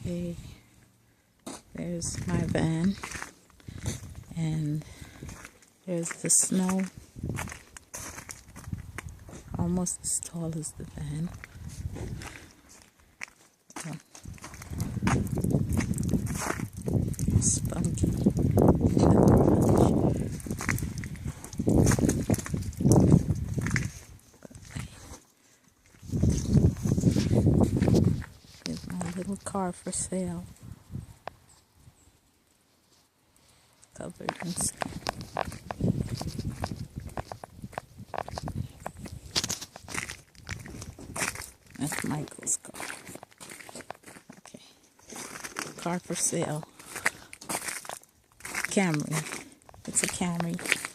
Okay, there's my van, and there's the snow, almost as tall as the van. Spunky. Here's my little car for sale. Covered in snow. That's Michael's car. Okay. Car for sale. Camry. It's a Camry.